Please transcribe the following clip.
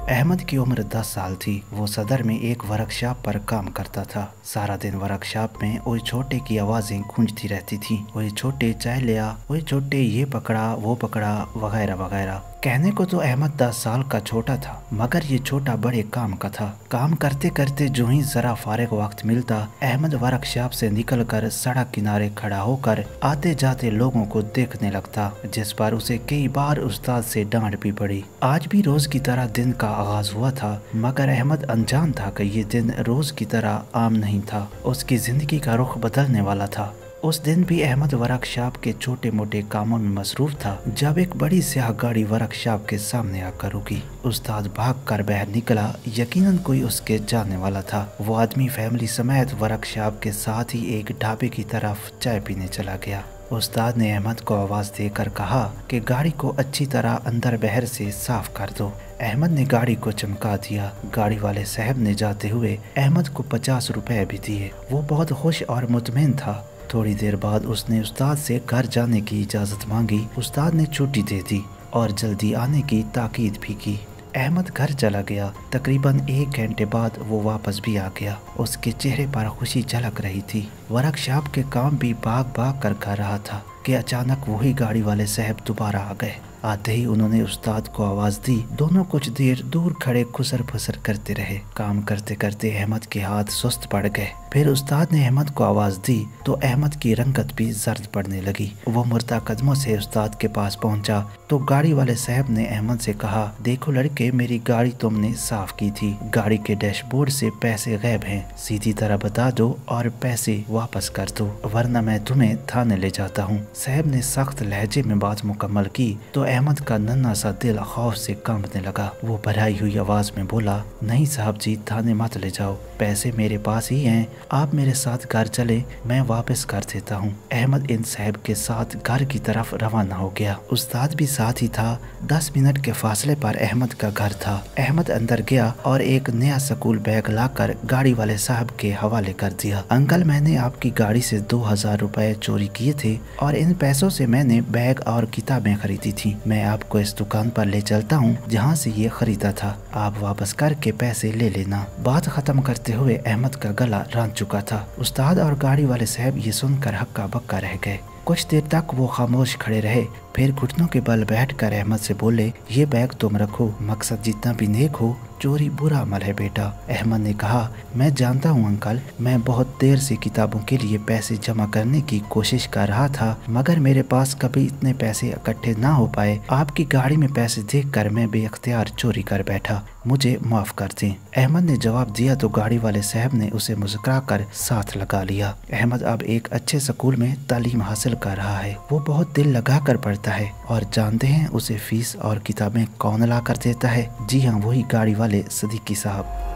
अहमद की उम्र 10 साल थी। वो सदर में एक वर्कशॉप पर काम करता था। सारा दिन वर्कशॉप में ओए छोटे की आवाज़ें गूंजती रहती थीं। ओए छोटे चाय ले आ, ओए छोटे ये पकड़ा वो पकड़ा, वगैरह वगैरह। कहने को तो अहमद 10 साल का छोटा था, मगर ये छोटा बड़े काम का था। काम करते करते जो ही जरा फारिग वक्त मिलता, अहमद वर्कशॉप से निकलकर सड़क किनारे खड़ा होकर आते जाते लोगों को देखने लगता, जिस पर उसे कई बार उस्ताद से डांट भी पड़ी। आज भी रोज की तरह दिन का आगाज हुआ था, मगर अहमद अनजान था कि ये दिन रोज की तरह आम नहीं था। उसकी जिंदगी का रुख बदलने वाला था। उस दिन भी अहमद वर्कशॉप के छोटे मोटे कामों में मसरूफ था, जब एक बड़ी स्याह गाड़ी वर्कशॉप के सामने आकर रुकी। उस्ताद भाग कर बाहर निकला। यकीनन कोई उसके जानने वाला था। वो आदमी फैमिली समेत वर्कशॉप के साथ ही एक ढाबे की तरफ चाय पीने चला गया। उस्ताद ने अहमद को आवाज़ देकर कहा कि गाड़ी को अच्छी तरह अंदर बाहर से साफ कर दो। अहमद ने गाड़ी को चमका दिया। गाड़ी वाले साहब ने जाते हुए अहमद को 50 रुपए भी दिए। वो बहुत खुश और मुतमईन था। थोड़ी देर बाद उसने उस्ताद से घर जाने की इजाज़त मांगी। उस्ताद ने छुट्टी दे दी और जल्दी आने की ताकीद भी की। अहमद घर चला गया। तकरीबन 1 घंटे बाद वो वापस भी आ गया। उसके चेहरे पर खुशी झलक रही थी। वर्कशॉप के काम भी भाग भाग कर रहा था कि अचानक वही गाड़ी वाले साहब दोबारा आ गए। आते ही उन्होंने उस्ताद को आवाज़ दी। दोनों कुछ देर दूर खड़े खुसर फुसर करते रहे। काम करते करते अहमद के हाथ सुस्त पड़ गए। फिर उस्ताद ने अहमद को आवाज़ दी तो अहमद की रंगत भी जर्द पड़ने लगी। वो मुर्दा कदमों से उस्ताद के पास पहुंचा तो गाड़ी वाले साहब ने अहमद से कहा, देखो लड़के, मेरी गाड़ी तुमने साफ की थी। गाड़ी के डैशबोर्ड से पैसे गायब हैं। सीधी तरह बता दो और पैसे वापस कर दो, वरना मैं तुम्हें थाने ले जाता हूँ। साहब ने सख्त लहजे में बात मुकम्मल की तो अहमद का नन्हा सा दिल खौफ से कांपने लगा। वो भराई हुई आवाज में बोला, नहीं साहब जी, थाने मत ले जाओ, पैसे मेरे पास ही हैं। आप मेरे साथ घर चले, मैं वापस कर देता हूँ। अहमद इन साहब के साथ घर की तरफ रवाना हो गया। उस्ताद भी साथ ही था। 10 मिनट के फासले पर अहमद का घर था। अहमद अंदर गया और एक नया स्कूल बैग लाकर गाड़ी वाले साहब के हवाले कर दिया। अंकल, मैंने आपकी गाड़ी से 2000 रुपए चोरी किए थे और इन पैसों से मैंने बैग और किताबें खरीदी थी। मैं आपको इस दुकान पर ले चलता हूँ जहाँ से ये खरीदा था। आप वापस करके पैसे ले लेना। बात खत्म करते हुए अहमद का गला रांझ चुका था। उस्ताद और गाड़ी वाले साहब ये सुनकर हक्का बक्का रह गए। कुछ देर तक वो खामोश खड़े रहे, फिर घुटनों के बल बैठकर अहमद से बोले, ये बैग तुम रखो, मकसद जितना भी नेक हो, चोरी बुरा अमल है बेटा। अहमद ने कहा, मैं जानता हूँ अंकल, मैं बहुत देर से किताबों के लिए पैसे जमा करने की कोशिश कर रहा था, मगर मेरे पास कभी इतने पैसे इकट्ठे ना हो पाए। आपकी गाड़ी में पैसे देखकर मैं बेअख्तियार चोरी कर बैठा, मुझे माफ कर दें। अहमद ने जवाब दिया तो गाड़ी वाले साहब ने उसे मुस्कुराकर साथ लगा लिया। अहमद अब एक अच्छे स्कूल में तालीम हासिल कर रहा है। वो बहुत दिल लगा कर पढ़ता है और जानते हैं उसे फीस और किताबें कौन ला कर देता है? जी हाँ, वही गाड़ी वाले सदीकी साहब।